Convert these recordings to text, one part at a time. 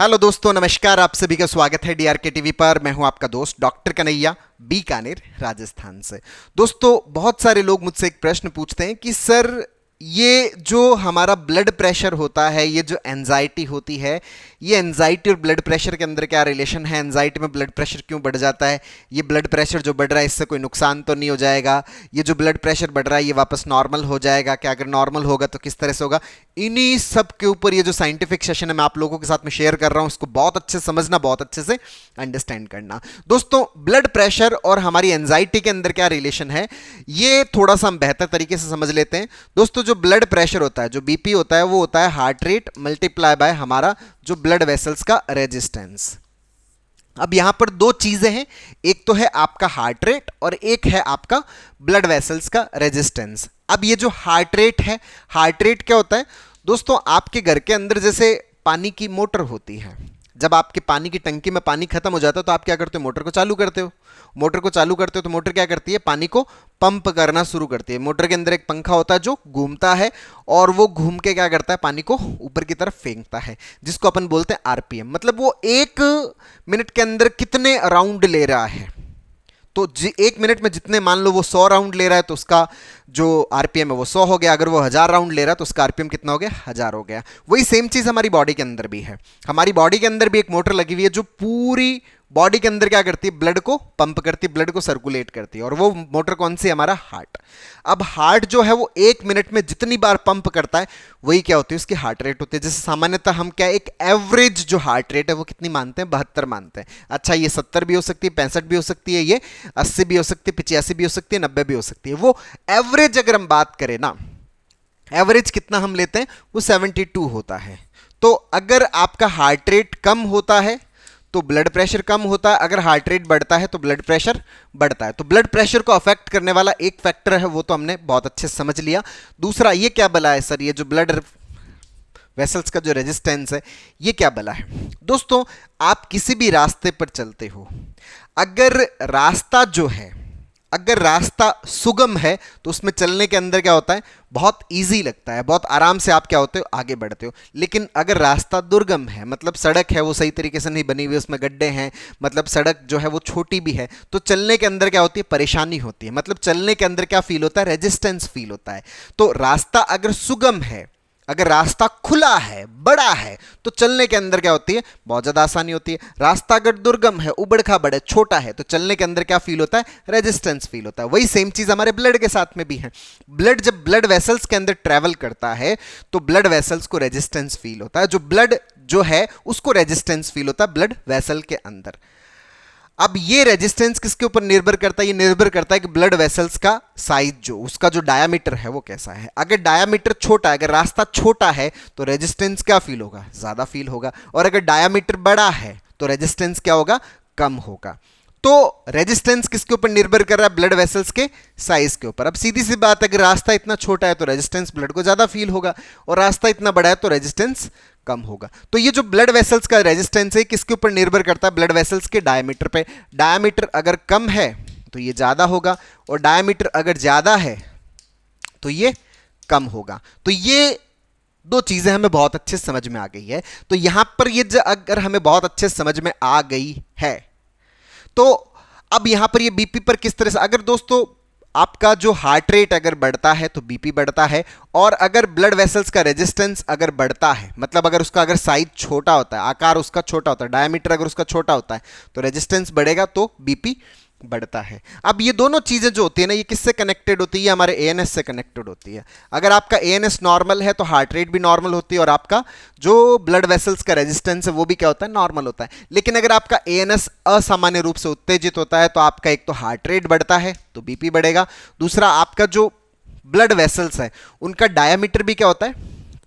Hello दोस्तों, नमस्कार। आप सभी का स्वागत है डीआरके टीवी पर। मैं हूं आपका दोस्त डॉक्टर कन्हैया, बीकानेर, राजस्थान से। दोस्तों, बहुत सारे लोग मुझसे एक प्रश्न पूछते हैं कि सर, ये जो हमारा ब्लड प्रेशर होता है, ये जो एंजाइटी होती है, ये एंजाइटी और ब्लड प्रेशर के अंदर क्या रिलेशन है? एंजाइटी में ब्लड प्रेशर क्यों बढ़ जाता है? ये ब्लड प्रेशर जो बढ़ रहा है, इससे कोई नुकसान तो नहीं हो जाएगा? ये जो ब्लड प्रेशर बढ़ रहा है, ये वापस नॉर्मल हो जाएगा क्या? अगर नॉर्मल होगा तो किस तरह से होगा? इन्हीं सब के ऊपर ये जो साइंटिफिक सेशन है, मैं आप लोगों के साथ में शेयर कर रहा हूं। इसको बहुत अच्छे से समझना, बहुत अच्छे से अंडरस्टैंड करना। दोस्तों, ब्लड प्रेशर और हमारी एंजाइटी के अंदर क्या रिलेशन है, ये थोड़ा सा हम बेहतर तरीके से समझ लेते हैं। दोस्तों, जो ब्लड प्रेशर होता है, जो बीपी होता है, वो होता है हार्ट रेट मल्टीप्लाई बाय हमारा जो ब्लड वेसल्स का रेजिस्टेंस। अब यहां पर दो चीजें हैं, एक तो है आपका हार्ट रेट और एक है आपका ब्लड वेसल्स का रेजिस्टेंस। अब ये जो हार्ट रेट है, हार्ट रेट क्या होता है दोस्तों? आपके घर के अंदर जैसे पानी की मोटर होती है, जब आपके पानी की टंकी में पानी खत्म हो जाता है तो आप क्या करते हो? मोटर को चालू करते हो। मोटर को चालू करते हो तो मोटर क्या करती है? पानी को पंप करना शुरू करती है। मोटर के अंदर एक पंखा होता है जो घूमता है, और वो घूम के क्या करता है? पानी को ऊपर की तरफ फेंकता है, जिसको अपन बोलते हैं आरपीएम। मतलब वो एक मिनट के अंदर कितने राउंड ले रहा है। तो एक मिनट में जितने, मान लो वो 100 राउंड ले रहा है तो उसका जो आरपीएम है वो 100 हो गया। अगर वो 1000 राउंड ले रहा है तो उसका आरपीएम कितना हो गया? 1000 हो गया। वही सेम चीज हमारी बॉडी के अंदर भी है। हमारी बॉडी के अंदर भी एक मोटर लगी हुई है जो पूरी बॉडी के अंदर क्या करती है? ब्लड को पंप करती है, ब्लड को सर्कुलेट करती है। और वो मोटर कौन सी? हमारा हार्ट। अब हार्ट जो है वो एक मिनट में जितनी बार पंप करता है, वही क्या होती है? उसकी हार्ट रेट होती है। जैसे सामान्यतः हम क्या, एक एवरेज जो हार्ट रेट है वो कितनी मानते हैं? 72 मानते हैं। अच्छा, ये 70 भी हो सकती है, 65 भी हो सकती है, ये 80 भी हो सकती है, 85 भी हो सकती है, 90 भी हो सकती है। वो एवरेज अगर हम बात करें ना, एवरेज कितना हम लेते हैं? वो 72 होता है। तो अगर आपका हार्ट रेट कम होता है तो ब्लड प्रेशर कम होता है, अगर हार्ट रेट बढ़ता है तो ब्लड प्रेशर बढ़ता है। तो ब्लड प्रेशर को अफेक्ट करने वाला एक फैक्टर है, वो तो हमने बहुत अच्छे से समझ लिया। दूसरा, ये क्या बला है सर? ये जो ब्लड वेसल्स का जो रेजिस्टेंस है, ये क्या बला है? दोस्तों, आप किसी भी रास्ते पर चलते हो, अगर रास्ता जो है, अगर रास्ता सुगम है तो उसमें चलने के अंदर क्या होता है? बहुत इजी लगता है, बहुत आराम से आप क्या होते हो? आगे बढ़ते हो। लेकिन अगर रास्ता दुर्गम है, मतलब सड़क है वो सही तरीके से नहीं बनी हुई, उसमें गड्ढे हैं, मतलब सड़क जो है वो छोटी भी है, तो चलने के अंदर क्या होती है? परेशानी होती है। मतलब चलने के अंदर क्या फील होता है? रेजिस्टेंस फील होता है। तो रास्ता अगर सुगम है, अगर रास्ता खुला है, बड़ा है, तो चलने के अंदर क्या होती है? बहुत ज्यादा आसानी होती है। रास्ता अगर दुर्गम है, उबड़ खाबड़ है, छोटा है, तो चलने के अंदर क्या फील होता है? रेजिस्टेंस फील होता है। वही सेम चीज हमारे ब्लड के साथ में भी है। ब्लड जब ब्लड वेसल्स के अंदर ट्रेवल करता है तो ब्लड वेसल्स को रेजिस्टेंस फील होता है। जो ब्लड जो है उसको रेजिस्टेंस फील होता है ब्लड वेसल के अंदर। अब ये रेजिस्टेंस किसके ऊपर निर्भर करता है? ये निर्भर करता है कि ब्लड वेसल्स का साइज, जो उसका जो डायामीटर है वो कैसा है। अगर डायामीटर छोटा है, अगर रास्ता छोटा है, तो रेजिस्टेंस क्या फील होगा? ज्यादा फील होगा। और अगर डायामीटर बड़ा है तो रेजिस्टेंस क्या होगा? कम होगा। तो रेजिस्टेंस किसके ऊपर निर्भर कर रहा है? ब्लड वेसल्स के साइज के ऊपर। अब सीधी सी बात है, अगर रास्ता इतना छोटा है तो रेजिस्टेंस ब्लड को ज्यादा फील होगा, और रास्ता इतना बड़ा है तो रेजिस्टेंस कम होगा। तो ये जो ब्लड वेसल्स का रेजिस्टेंस है, किसके ऊपर निर्भर करता है? ब्लड वेसल्स के डायमीटर पे। डायमीटर अगर कम है तो ये ज्यादा होगा, और डायमीटर अगर ज्यादा है तो ये कम होगा। तो ये दो चीजें हमें बहुत अच्छे से समझ में आ गई है। तो यहां पर ये अगर हमें बहुत अच्छे से समझ में आ गई है, तो अब यहां पर ये बीपी पर किस तरह से, अगर दोस्तों आपका जो हार्ट रेट अगर बढ़ता है तो बीपी बढ़ता है, और अगर ब्लड वेसल्स का रेजिस्टेंस अगर बढ़ता है, मतलब अगर उसका अगर साइज छोटा होता है, आकार उसका छोटा होता है, डायमीटर अगर उसका छोटा होता है, तो रेजिस्टेंस बढ़ेगा तो बीपी बढ़ता है। अब ये दोनों चीजें जो होती है ना, ये किससे कनेक्टेड होती है? ये हमारे एएनएस से कनेक्टेड होती है। अगर आपका एएनएस नॉर्मल है तो हार्ट रेट भी नॉर्मल होती है, और आपका जो ब्लड वेसल्स का रेजिस्टेंस है वो भी क्या होता है? नॉर्मल होता है। लेकिन अगर आपका एएनएस असामान्य रूप से उत्तेजित होता है तो आपका एक तो हार्ट रेट बढ़ता है तो बीपी बढ़ेगा, दूसरा आपका जो ब्लड वेसल्स है उनका डायमीटर भी क्या होता है?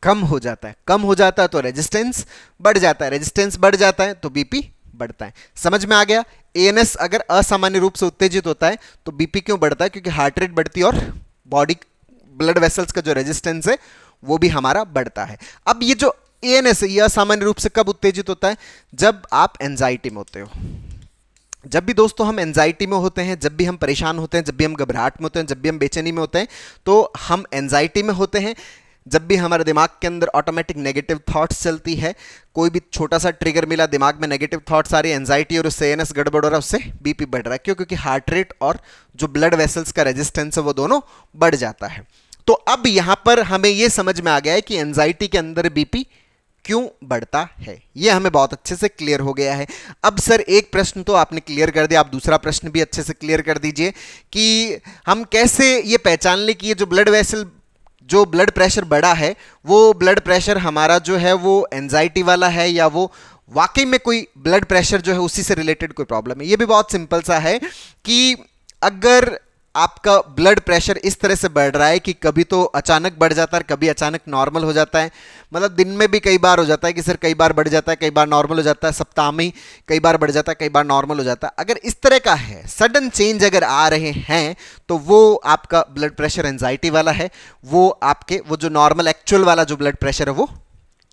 कम हो जाता है। कम हो जाता है तो रेजिस्टेंस बढ़ जाता है, रेजिस्टेंस बढ़ जाता है तो बीपी बढ़ता है। समझ में आ गया? एएनएस अगर असामान्य रूप से उत्तेजित होता है तो बीपी क्यों बढ़ता है? क्योंकि हार्ट रेट बढ़ती है और बॉडी ब्लड वेसल्स का जो रेजिस्टेंस है वो भी हमारा बढ़ता है। अब ये जो एएनएस है ये असामान्य रूप से कब उत्तेजित होता है? जब आप एंजाइटी में होते हो। जब भी दोस्तों हम एंजाइटी में होते हैं, जब भी हम परेशान होते हैं, जब भी हम घबराहट में होते हैं, जब भी हम बेचैनी में होते हैं, तो हम एंजाइटी में होते हैं। जब भी हमारे दिमाग के अंदर ऑटोमेटिक नेगेटिव थॉट्स चलती है, कोई भी छोटा सा ट्रिगर मिला, दिमाग में नेगेटिव थॉट्स आ रही है, एंजाइटी और उससे एएनएस गड़बड़ हो रहा है, उससे बीपी बढ़ रहा है। क्यों? क्योंकि हार्ट रेट और जो ब्लड वेसल्स का रेजिस्टेंस है वो दोनों बढ़ जाता है। तो अब यहां पर हमें यह समझ में आ गया है कि एंजाइटी के अंदर बीपी क्यों बढ़ता है, यह हमें बहुत अच्छे से क्लियर हो गया है। अब सर एक प्रश्न तो आपने क्लियर कर दिया, आप दूसरा प्रश्न भी अच्छे से क्लियर कर दीजिए कि हम कैसे ये पहचान लें कि ये जो ब्लड वेसल, जो ब्लड प्रेशर बढ़ा है, वो ब्लड प्रेशर हमारा जो है वो एंजाइटी वाला है या वो वाकई में कोई ब्लड प्रेशर जो है उसी से रिलेटेड कोई प्रॉब्लम है। ये भी बहुत सिंपल सा है कि अगर आपका ब्लड प्रेशर इस तरह से बढ़ रहा है कि कभी तो अचानक बढ़ जाता है, कभी अचानक नॉर्मल हो जाता है, मतलब दिन में भी कई बार हो जाता है कि सर कई बार बढ़ जाता है, कई बार नॉर्मल हो जाता है, सप्ताह में ही कई बार बढ़ जाता है, कई बार नॉर्मल हो जाता है, अगर इस तरह का है, सडन चेंज अगर आ रहे हैं, तो वो आपका ब्लड प्रेशर एंजाइटी वाला है। वो आपके वो जो नॉर्मल एक्चुअल वाला जो ब्लड प्रेशर है वो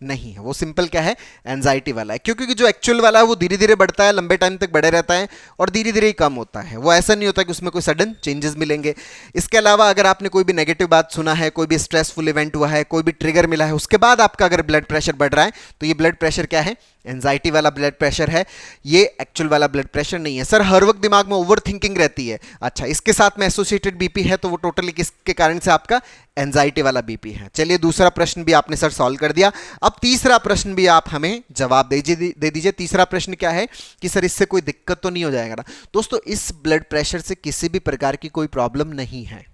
नहीं है, वो सिंपल क्या है, एंजाइटी वाला है। क्योंकि जो एक्चुअल वाला है वो धीरे धीरे बढ़ता है, लंबे टाइम तक बढ़े रहता है और धीरे धीरे ही कम होता है। वो ऐसा नहीं होता कि उसमें कोई सडन चेंजेस मिलेंगे। इसके अलावा अगर आपने कोई भी नेगेटिव बात सुना है, कोई भी स्ट्रेसफुल इवेंट हुआ है, कोई भी ट्रिगर मिला है, उसके बाद आपका अगर ब्लड प्रेशर बढ़ रहा है, तो ये ब्लड प्रेशर क्या है, एंजाइटी वाला ब्लड प्रेशर है, ये एक्चुअल वाला ब्लड प्रेशर नहीं है। सर हर वक्त दिमाग में ओवर थिंकिंग रहती है, अच्छा इसके साथ में एसोसिएटेड बीपी है, तो वो टोटली किसके कारण से आपका एंजाइटी वाला बीपी है। चलिए दूसरा प्रश्न भी आपने सर सॉल्व कर दिया। अब तीसरा प्रश्न भी आप हमें जवाब दे दीजिए। तीसरा प्रश्न क्या है कि सर इससे कोई दिक्कत तो नहीं हो जाएगा ना? दोस्तों इस ब्लड प्रेशर से किसी भी प्रकार की कोई प्रॉब्लम नहीं है,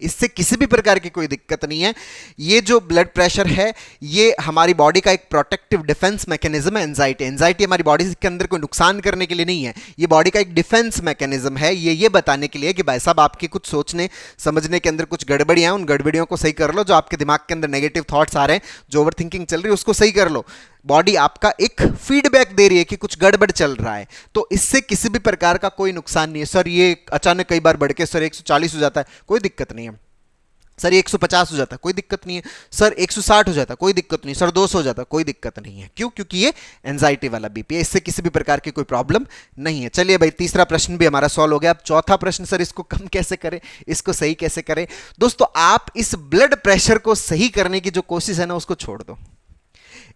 इससे किसी भी प्रकार की कोई दिक्कत नहीं है। ये जो ब्लड प्रेशर है ये हमारी बॉडी का एक प्रोटेक्टिव डिफेंस मैकेनिज्म है। एंजाइटी हमारी बॉडी के अंदर कोई नुकसान करने के लिए नहीं है, ये बॉडी का एक डिफेंस मैकेनिज्म है। ये बताने के लिए कि भाई साहब आपके कुछ सोचने समझने के अंदर कुछ गड़बड़ियां हैं, उन गड़बड़ियों को सही कर लो। जो आपके दिमाग के अंदर नेगेटिव थॉट्स आ रहे हैं, जो ओवर थिंकिंग चल रही है, उसको सही कर लो। बॉडी आपका एक फीडबैक दे रही है कि कुछ गड़बड़ चल रहा है, तो इससे किसी भी प्रकार का कोई नुकसान नहीं है। सर ये अचानक कई बार बढ़ के सर 140 हो जाता है, कोई दिक्कत नहीं है। सर 150 हो जाता है, कोई दिक्कत नहीं है। सर 160 हो जाता है, कोई दिक्कत नहीं। सर 200 हो जाता है, कोई दिक्कत नहीं है। क्यों? क्योंकि ये एंजाइटी वाला बीपी है, इससे किसी भी प्रकार की कोई प्रॉब्लम नहीं है। चलिए भाई तीसरा प्रश्न भी हमारा सॉल्व हो गया। अब चौथा प्रश्न, सर इसको कम कैसे करें, इसको सही कैसे करें? दोस्तों आप इस ब्लड प्रेशर को सही करने की जो कोशिश है ना, उसको छोड़ दो।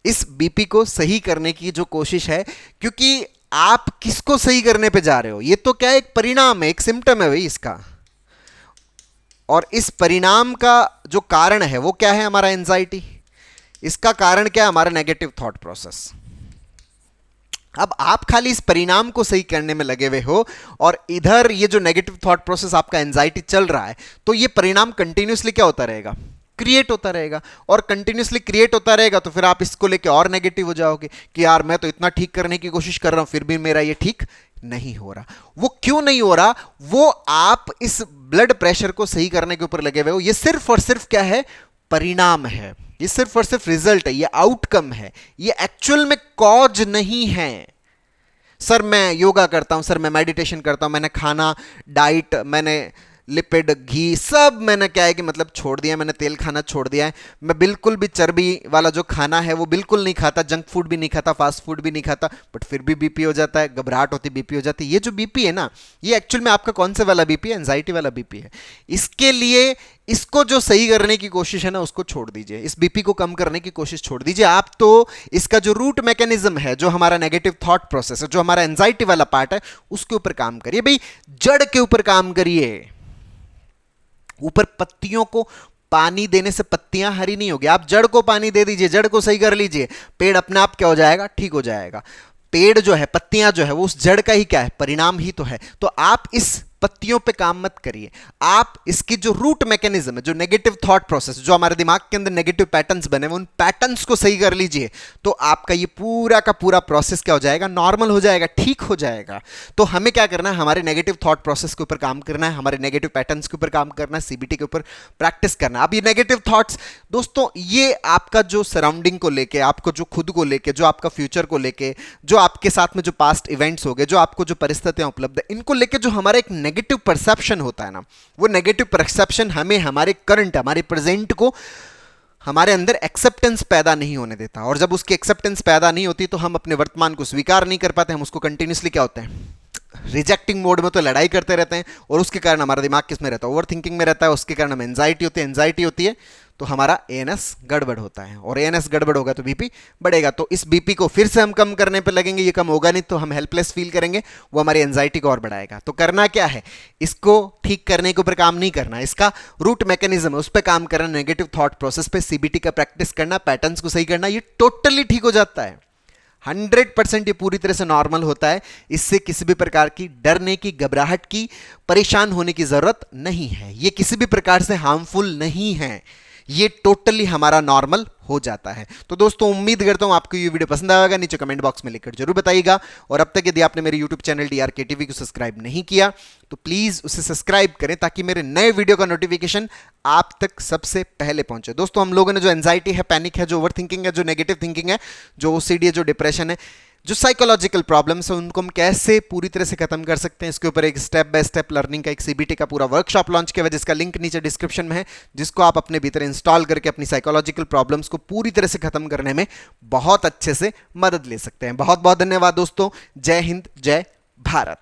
इस बीपी को सही करने की जो कोशिश है, क्योंकि आप किसको सही करने पे जा रहे हो, ये तो क्या है, एक परिणाम है, एक सिम्टम है भाई इसका। और इस परिणाम का जो कारण है वो क्या है, हमारा एंजाइटी। इसका कारण क्या है, हमारा नेगेटिव थॉट प्रोसेस। अब आप खाली इस परिणाम को सही करने में लगे हुए हो और इधर ये जो नेगेटिव थॉट प्रोसेस आपका एंजाइटी चल रहा है, तो ये परिणाम कंटिन्यूसली क्या होता रहेगा, क्रिएट होता रहेगा। और कंटिन्यूसली क्रिएट होता रहेगा तो फिर आप इसको लेके और नेगेटिव हो जाओगे कि यार मैं तो इतना ठीक करने की कोशिश कर रहा हूं, फिर भी मेरा ये ठीक नहीं हो रहा। वो क्यों नहीं हो रहा, वो आप इस ब्लड प्रेशर को सही करने के ऊपर लगे हुए हो। ये सिर्फ और सिर्फ क्या है, परिणाम है। ये सिर्फ और सिर्फ रिजल्ट है, ये आउटकम है, ये एक्चुअल में कॉज नहीं है। सर मैं योगा करता हूं, सर मैं मेडिटेशन करता हूं, मैंने खाना, डाइट, मैंने लिपिड, घी सब मैंने क्या है कि मतलब छोड़ दिया, मैंने तेल खाना छोड़ दिया है, मैं बिल्कुल भी चर्बी वाला जो खाना है वो बिल्कुल नहीं खाता, जंक फूड भी नहीं खाता, फास्ट फूड भी नहीं खाता, बट फिर भी बीपी हो जाता है, घबराहट होती, बीपी हो जाती है। ये जो बीपी है ना, ये एक्चुअल में आपका कौन से वाला बीपी है, एंजाइटी वाला बीपी है। इसके लिए इसको जो सही करने की कोशिश है ना, उसको छोड़ दीजिए, इस बीपी को कम करने की कोशिश छोड़ दीजिए। आप तो इसका जो रूट मैकेनिज्म है, जो हमारा नेगेटिव थॉट प्रोसेस है, जो हमारा एंजाइटी वाला पार्ट है, उसके ऊपर काम करिए भाई, जड़ के ऊपर काम करिए। ऊपर पत्तियों को पानी देने से पत्तियां हरी नहीं होगी, आप जड़ को पानी दे दीजिए, जड़ को सही कर लीजिए, पेड़ अपने आप क्या हो जाएगा, ठीक हो जाएगा। पेड़ जो है, पत्तियां जो है, वो उस जड़ का ही क्या है, परिणाम ही तो है। तो आप इस पत्तियों पे काम मत करिए, आप इसकी जो रूट मैकेनिज्म है, जो नेगेटिव थॉट प्रोसेस, जो हमारे दिमाग के अंदर नेगेटिव पैटर्न्स बने हुए, उन पैटर्न्स को सही कर लीजिए, तो आपका ये पूरा का पूरा प्रोसेस क्या हो जाएगा, नॉर्मल हो जाएगा, ठीक हो जाएगा। तो हमें क्या करना है, हमारे नेगेटिव थॉट प्रोसेस के ऊपर काम करना है, हमारे नेगेटिव पैटर्न्स के ऊपर काम करना है, सीबीटी के ऊपर प्रैक्टिस करना है। अब ये नेगेटिव थॉट्स दोस्तों, ये आपका जो सराउंडिंग को लेके, आपको जो खुद को लेके, जो आपका फ्यूचर को लेके, जो आपके साथ में जो पास्ट इवेंट्स हो गए, जो आपको जो परिस्थितियां उपलब्ध है, इनको लेके जो हमारा एक नेगेटिव परसेप्शन होता है ना, वो नेगेटिव परसेप्शन हमें हमारे करंट, हमारे प्रेजेंट को, हमारे अंदर एक्सेप्टेंस पैदा नहीं होने देता। और जब उसकी एक्सेप्टेंस पैदा नहीं होती तो हम अपने वर्तमान को स्वीकार नहीं कर पाते, हम उसको कंटिन्यूसली क्या होते हैं, रिजेक्टिंग मोड में तो लड़ाई करते रहते हैं। और उसके कारण हमारा दिमाग किस में रहता है, ओवर थिंकिंग में रहता है, उसके कारण हमें एंजाइटी होती है, एंजाइटी होती है तो हमारा एएनएस गड़बड़ होता है, और एएनएस गड़बड़ होगा तो बीपी बढ़ेगा। तो इस बीपी को फिर से हम कम करने पर लगेंगे, ये कम होगा नहीं तो हम हेल्पलेस फील करेंगे, वो हमारी एंजाइटी को और बढ़ाएगा। तो करना क्या है, इसको ठीक करने के ऊपर काम नहीं करना, इसका रूट मैकेनिज्म है उस पर काम करना, नेगेटिव थॉट प्रोसेस पे सीबीटी का प्रैक्टिस करना, पैटर्न्स को सही करना, ये टोटली ठीक हो जाता है। 100% ये पूरी तरह से नॉर्मल होता है। इससे किसी भी प्रकार की डरने की, घबराहट की, परेशान होने की जरूरत नहीं है। ये किसी भी प्रकार से हार्मफुल नहीं है, ये टोटली हमारा नॉर्मल हो जाता है। तो दोस्तों उम्मीद करता हूं आपको ये वीडियो पसंद आएगा, नीचे कमेंट बॉक्स में लिखकर जरूर बताइएगा। और अब तक यदि आपने मेरे यूट्यूब चैनल डीआरके टीवी को सब्सक्राइब नहीं किया तो प्लीज उसे सब्सक्राइब करें, ताकि मेरे नए वीडियो का नोटिफिकेशन आप तक सबसे पहले पहुंचे। दोस्तों हम लोगों ने जो एंजाइटी है, पैनिक है, जो ओवर थिंकिंग है, जो नेगेटिव थिंकिंग है, जो ओसीडी है, जो डिप्रेशन है, जो साइकोलॉजिकल प्रॉब्लम्स है, उनको हम कैसे पूरी तरह से खत्म कर सकते हैं, इसके ऊपर एक स्टेप बाय स्टेप लर्निंग का एक सीबीटी का पूरा वर्कशॉप लॉन्च किया हुआ है, जिसका लिंक नीचे डिस्क्रिप्शन में है, जिसको आप अपने भीतर इंस्टॉल करके अपनी साइकोलॉजिकल प्रॉब्लम्स को पूरी तरह से खत्म करने में बहुत अच्छे से मदद ले सकते हैं। बहुत बहुत धन्यवाद दोस्तों। जय हिंद, जय भारत।